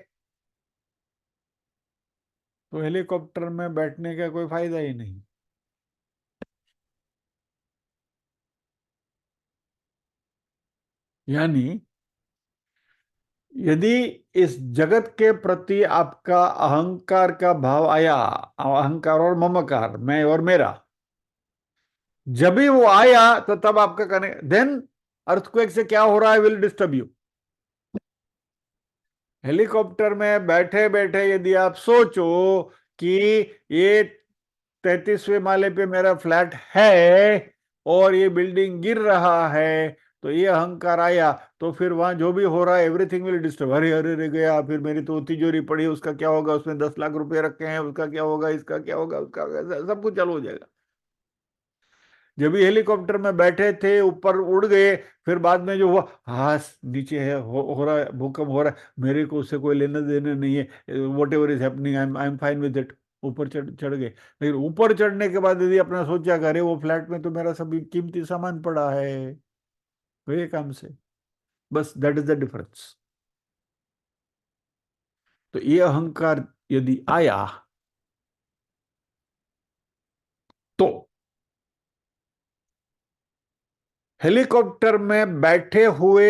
S1: तो हेलीकॉप्टर में बैठने का कोई फायदा ही नहीं। यानी यदि इस जगत के प्रति आपका अहंकार का भाव आया, अहंकार और ममकार, मैं और मेरा, जब भी वो आया, तो तब आपका कहने देन अर्थक्वेक से क्या हो रहा है विल डिस्टर्ब यू। हेलीकॉप्टर में बैठे बैठे यदि आप सोचो कि ये 33वें माले पे मेरा फ्लैट है और ये बिल्डिंग गिर रहा है, तो ये अहंकार आया, तो फिर वहां जो भी हो रहा है एवरीथिंग विल डिस्टर्ब। अरे अरे रह गया, फिर मेरी तो तिजोरी पड़ी, उसका क्या होगा, उसमें 10 लाख रुपए रखे हैं, उसका क्या होगा, इसका क्या होगा, उसका सब कुछ चालू हो जाएगा। जब भी हेलीकॉप्टर में बैठे थे ऊपर उड़ गए, फिर बाद में जो हुआ, हाँ नीचे है, हो रहा है, भूकंप हो रहा है, मेरे को उससे कोई लेना देना नहीं है, what ever is happening, I am fine with it. ऊपर चढ़ चढ़ गए। लेकिन ऊपर चढ़ने के बाद यदि अपना सोचा करे वो फ्लैट में तो मेरा सभी कीमती सामान पड़ा है, वे काम से, बस दैट इज द डिफरेंस। तो ये अहंकार यदि आया तो हेलीकॉप्टर में बैठे हुए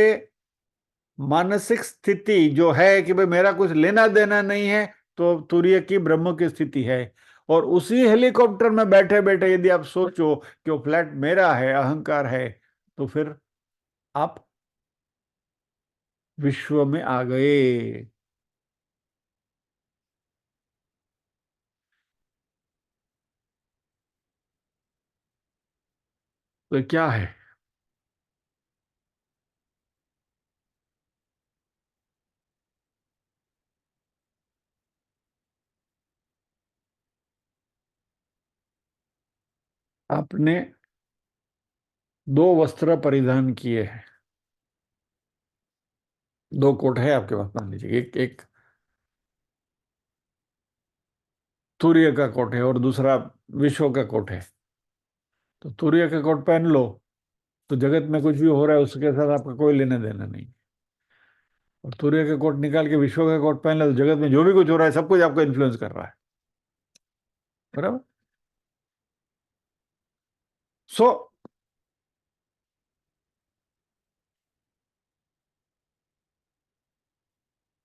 S1: मानसिक स्थिति जो है कि भाई मेरा कुछ लेना देना नहीं है, तो तुरीय की ब्रह्म की स्थिति है। और उसी हेलीकॉप्टर में बैठे बैठे यदि आप सोचो कि वो फ्लैट मेरा है, अहंकार है, तो फिर आप विश्व में आ गए। तो क्या है? आपने दो वस्त्र परिधान किए हैं, दो कोट है आपके पास, मान लीजिए एक एक तुरीय का कोट है और दूसरा विश्व का कोट है। तो तुरीय का कोट पहन लो, तो जगत में कुछ भी हो रहा है उसके साथ आपका कोई लेना देना नहीं। और सूर्य का कोट निकाल के विश्व का कोट पहन ले तो जगत में जो भी कुछ हो रहा है सब कुछ आपको इन्फ्लुएंस कर रहा है। बराबर। सो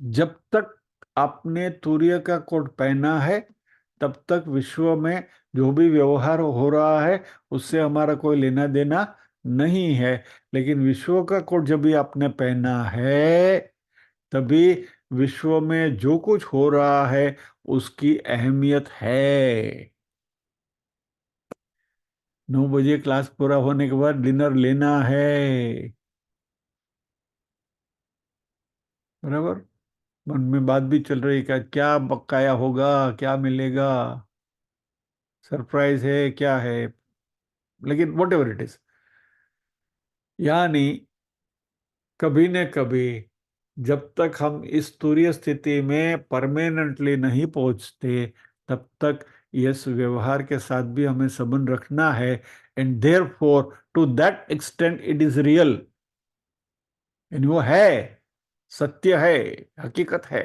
S1: जब तक आपने सूर्य का कोट पहना है तब तक विश्व में जो भी व्यवहार हो रहा है उससे हमारा कोई लेना देना नहीं है। लेकिन विश्व का कोट जब भी आपने पहना है तभी विश्व में जो कुछ हो रहा है उसकी अहमियत है। 9 बजे क्लास पूरा होने के बाद डिनर लेना है। बराबर। मन में बात भी चल रही है क्या बकाया होगा, क्या मिलेगा, सरप्राइज है, क्या है, लेकिन वॉट एवर इट इज, यानी कभी न कभी जब तक हम इस तुरीय स्थिति में परमानेंटली नहीं पहुंचते तब तक इस व्यवहार के साथ भी हमें संबंध रखना है। And therefore to that extent it is real, यानी वो है, सत्य है, हकीकत है।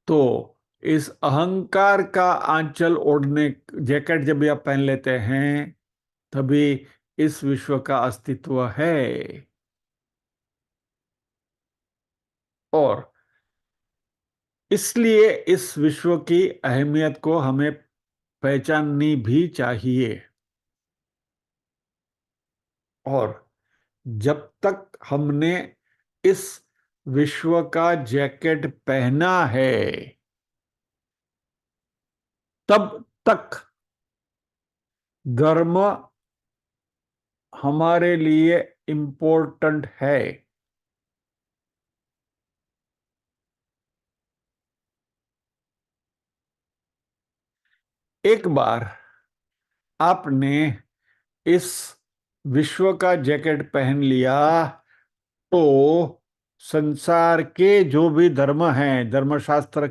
S1: तो इस अहंकार का आंचल ओढ़ने, जैकेट जब भी आप पहन लेते हैं तभी इस विश्व का अस्तित्व है। और इसलिए इस विश्व की अहमियत को हमें पहचाननी भी चाहिए। और जब तक हमने इस विश्व का जैकेट पहना है तब तक धर्म हमारे लिए इम्पोर्टेंट है। एक बार आपने इस विश्व का जैकेट पहन लिया तो संसार के जो भी धर्म हैं, धर्मशास्त्र,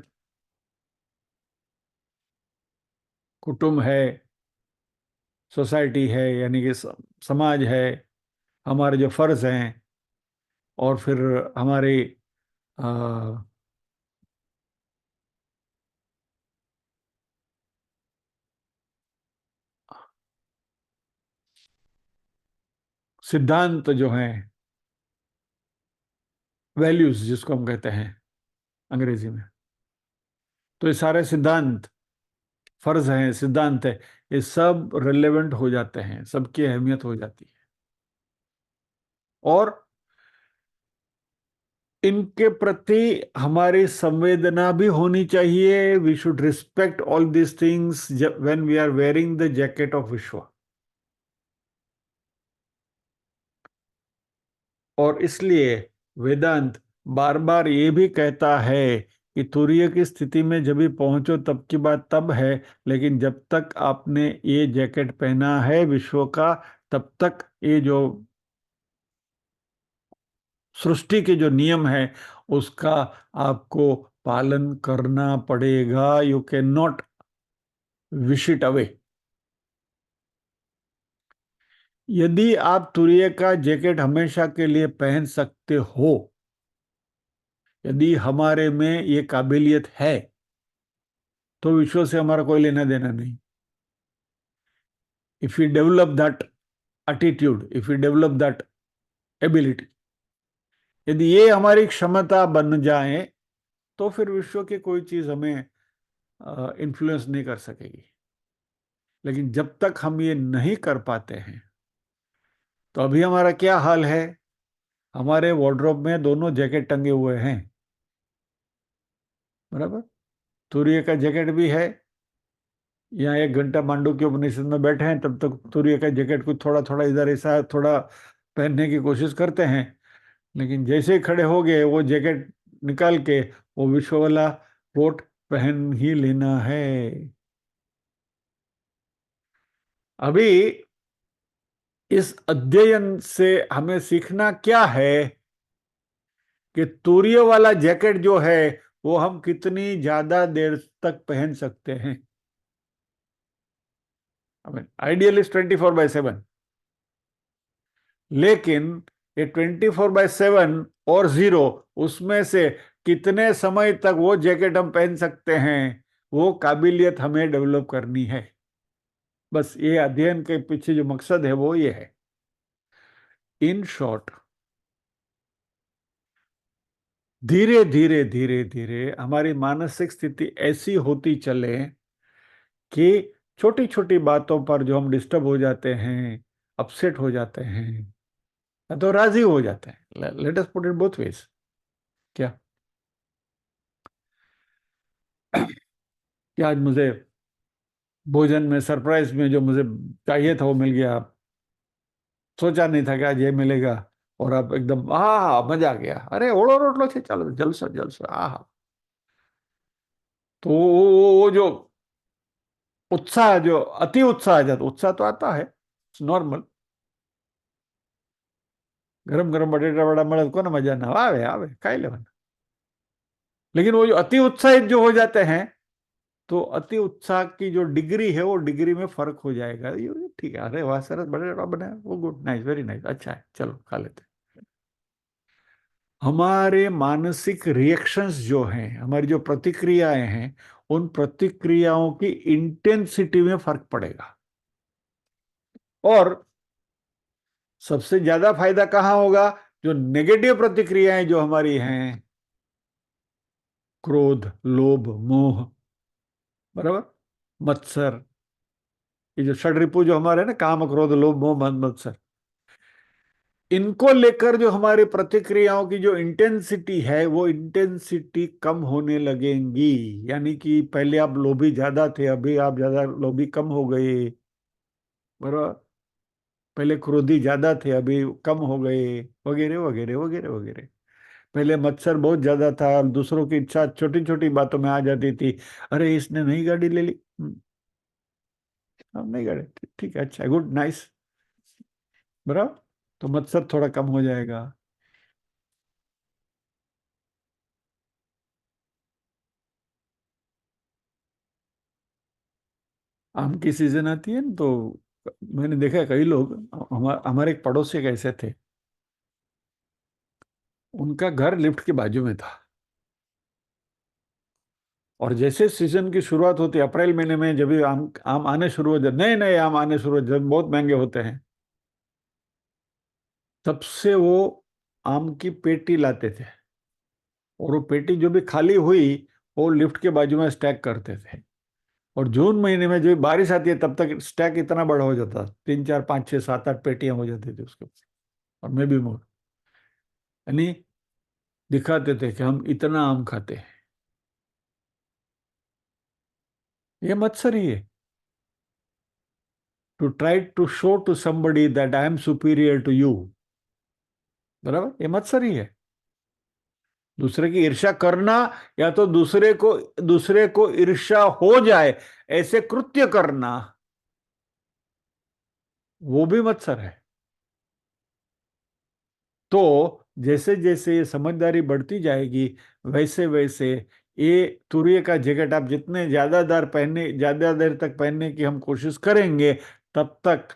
S1: कुटुंब है, सोसाइटी है, यानी कि समाज है, हमारे जो फर्ज हैं, और फिर हमारे अ, सिद्धांत जो हैं, वैल्यूज जिसको हम कहते हैं अंग्रेजी में, तो ये सारे सिद्धांत, फर्ज हैं, सिद्धांत है, ये सब रिलेवेंट हो जाते हैं, सबकी अहमियत हो जाती है। और इनके प्रति हमारी संवेदना भी होनी चाहिए। We should respect all this things when we are wearing the jacket of विश्व। और इसलिए वेदांत बार बार ये भी कहता है कि तुरीय की स्थिति में जब भी पहुंचो तब की बात तब है, लेकिन जब तक आपने ये जैकेट पहना है विश्व का, तब तक ये जो सृष्टि के जो नियम है उसका आपको पालन करना पड़ेगा। You can not wish it away. यदि आप तुरीय का जैकेट हमेशा के लिए पहन सकते हो, यदि हमारे में ये काबिलियत है, तो विश्व से हमारा कोई लेना देना नहीं। If you develop that attitude, if you develop that ability, यदि ये हमारी क्षमता बन जाए, तो फिर विश्व की कोई चीज हमें इन्फ्लुएंस नहीं कर सकेगी। लेकिन जब तक हम ये नहीं कर पाते हैं, तो अभी हमारा क्या हाल है? हमारे वार्डरोब में दोनों जैकेट टंगे हुए हैं, बराबर। तुरीय का जैकेट भी है। यहाँ 1 घंटा मांडू के उपनिषद में बैठे हैं, तब तक तुरीय का जैकेट को थोड़ा थोड़ा इधर ऐसा थोड़ा पहनने की कोशिश करते हैं। लेकिन जैसे ही खड़े हो गए, वो जैकेट निकाल के वो विश्व वाला कोट पहन ही लेना है। अभी इस अध्ययन से हमें सीखना क्या है कि तूर्य वाला जैकेट जो है वो हम कितनी ज्यादा देर तक पहन सकते हैं। आई मीन आइडियल इज 24/7, लेकिन ये 24/7 और 0, उसमें से कितने समय तक वो जैकेट हम पहन सकते हैं, वो काबिलियत हमें डेवलप करनी है। बस ये अध्ययन के पीछे जो मकसद है वो ये है। इन शॉर्ट, धीरे धीरे धीरे धीरे हमारी मानसिक स्थिति ऐसी होती चले कि छोटी छोटी बातों पर जो हम डिस्टर्ब हो जाते हैं, अपसेट हो जाते हैं, या तो राजी हो जाते हैं। Let us put it both ways. क्या कि आज मुझे भोजन में सरप्राइज में जो मुझे चाहिए था वो मिल गया। सोचा नहीं था कि आज ये मिलेगा, और अब एकदम मजा आ गया, अरे ओढ़ो रोटलो छे, चलो जलसा जलसा, तो वो जो उत्साह, जो अति उत्साह आ जाता, उत्साह तो आता है नॉर्मल। गरम गरम बटेटा वड़ा મળે તો કોને મજા ના આવે? આવે, ખાઈ લેવાના। लेकिन वो जो अति उत्साहित जो हो जाते हैं, तो अति उत्साह की जो डिग्री है वो डिग्री में फर्क हो जाएगा। ये ठीक है, अरे वाह सरस बटेटा बनाया, वो गुड, नाइस, वेरी नाइस, अच्छा है, चलो खा लेते हैं। हमारे मानसिक रिएक्शंस जो हैं, हमारी जो प्रतिक्रियाएं हैं, उन प्रतिक्रियाओं की इंटेंसिटी में फर्क पड़ेगा। और सबसे ज्यादा फायदा कहाँ होगा? जो नेगेटिव प्रतिक्रियाएं जो हमारी हैं, क्रोध, लोभ, मोह, बराबर, मत्सर, ये जो षड्रिपु जो हमारे ना, काम, क्रोध, लोभ, मोह, मद, मत्सर, इनको लेकर जो हमारी प्रतिक्रियाओं की जो इंटेंसिटी है, वो इंटेंसिटी कम होने लगेंगी। यानी कि पहले आप लोभी ज्यादा थे, अभी आप ज्यादा लोभी कम हो गए, बराबर। पहले क्रोधी ज्यादा थे, अभी कम हो गए, वगैरह वगैरह वगैरह वगैरह। पहले मत्सर बहुत ज्यादा था और दूसरों की इच्छा छोटी छोटी बातों में आ जाती थी। अरे इसने नई गाड़ी ले ली, अब नई गाड़ी, ठीक है, अच्छा, गुड, नाइस, बराबर। तो मत्सर थोड़ा कम हो जाएगा। आम की सीजन आती है ना, तो मैंने देखा है कई लोग, हमारे एक पड़ोसी एक ऐसे थे, उनका घर लिफ्ट के बाजू में था। और जैसे सीजन की शुरुआत होती है, अप्रैल महीने में, जब भी आम आम आने शुरू हो जाते, नए नए आम आने शुरू हो जाते, बहुत महंगे होते हैं, तब से वो आम की पेटी लाते थे। और वो पेटी जो भी खाली हुई, वो लिफ्ट के बाजू में स्टैक करते थे। और जून महीने में जो बारिश आती है, तब तक स्टैक इतना बड़ा हो जाता, 3 4 5 6 7 8 पेटियां हो जाती थी उसके ऊपर, और मे भी मोर। यानी दिखाते थे कि हम इतना आम खाते हैं। ये मत्सरी है। To try to show to somebody that I am superior to you, बराबर, ये मत्सरी है। दूसरे की ईर्ष्या करना, या तो दूसरे को ईर्ष्या हो जाए ऐसे कृत्य करना, वो भी मत्सर है। तो जैसे जैसे ये समझदारी बढ़ती जाएगी, वैसे वैसे ये तुरिया का जैकेट आप जितने ज्यादा देर तक पहनने की हम कोशिश करेंगे, तब तक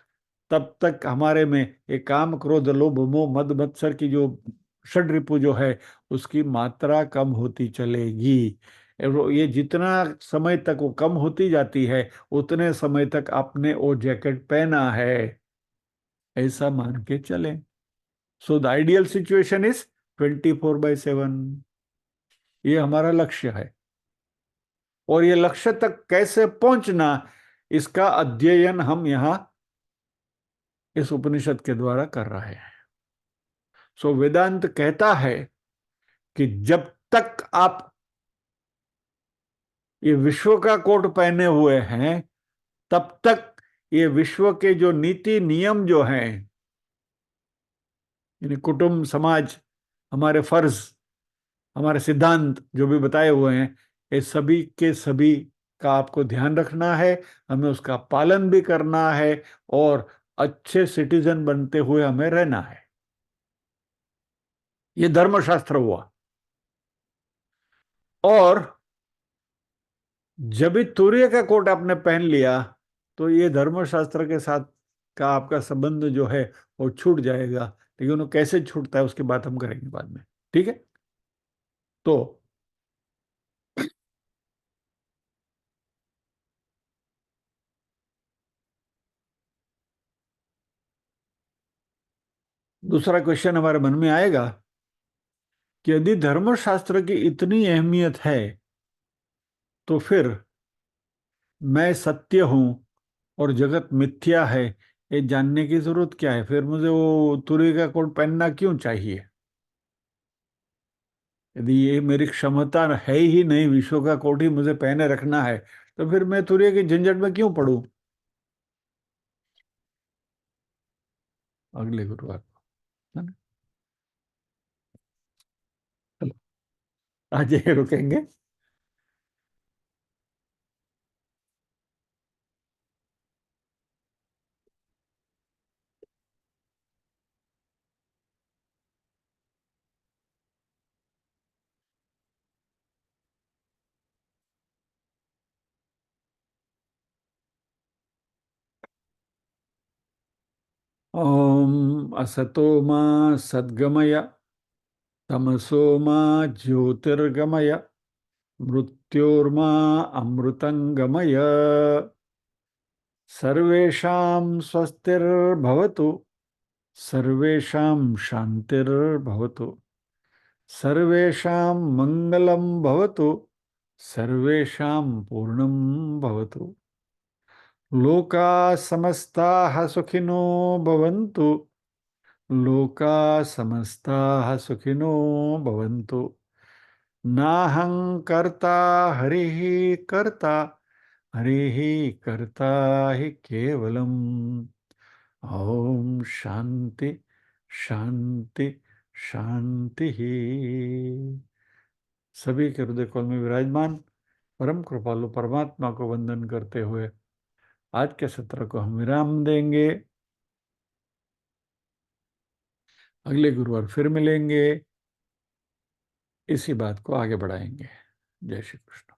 S1: तब तक हमारे में ये काम क्रोध लोभ मोह मद मत्सर की जो षड्रिपु जो है, उसकी मात्रा कम होती चलेगी। और ये जितना समय तक वो कम होती जाती है, उतने समय तक आपने वो जैकेट पहना है, ऐसा मान के चलें। So the ideal situation is 24/7। ये हमारा लक्ष्य है। और ये लक्ष्य तक कैसे पहुंचना, इसका अध्ययन हम यहां इस उपनिषद के द्वारा कर रहे हैं। सो वेदांत कहता है कि जब तक आप ये विश्व का कोट पहने हुए हैं, तब तक ये विश्व के जो नीति नियम जो हैं, यानी कुटुंब समाज, हमारे फर्ज, हमारे सिद्धांत जो भी बताए हुए हैं, ये सभी के सभी का आपको ध्यान रखना है। हमें उसका पालन भी करना है, और अच्छे सिटीजन बनते हुए हमें रहना है। ये धर्मशास्त्र हुआ। और जब भी तूर्य का कोट आपने पहन लिया, तो ये धर्मशास्त्र के साथ का आपका संबंध जो है वो छूट जाएगा। लेकिन वो कैसे छूटता है उसकी बात हम करेंगे बाद में। ठीक है। तो दूसरा क्वेश्चन हमारे मन में आएगा कि यदि धर्मशास्त्र की इतनी अहमियत है, तो फिर मैं सत्य हूं और जगत मिथ्या है, ये जानने की जरूरत क्या है? फिर मुझे वो तुरही का कोट पहनना क्यों चाहिए? यदि ये मेरी क्षमता है ही नहीं, विश्व का कोट ही मुझे पहने रखना है, तो फिर मैं तुरही की झंझट में क्यों पड़ूं? अगले गुरुवार को, है ना? चलो, आज ये रुकेंगे। ओम असतो मा सद्गमय, तमसो मा ज्योतिर्गमय, मृत्योर्मा अमृतंगमय। सर्वेषां स्वस्तिर्भवतु, सर्वेषां शान्तिर्भवतु, सर्वेषां मङ्गलं भवतु, सर्वेषां पूर्णं भवतु। लोका समस्ताः सुखिनो भवन्तु, लोका समस्ताः सुखिनो भवन्तु। नाहं कर्ता हरिः कर्ता, हरिः कर्ता हि केवलम्। ओम शांति शांति शांति ही। सभी के हृदय कमल में विराजमान परम कृपालु परमात्मा को वंदन करते हुए आज के सत्र को हम विराम देंगे। अगले गुरुवार फिर मिलेंगे, इसी बात को आगे बढ़ाएंगे। जय श्री कृष्ण।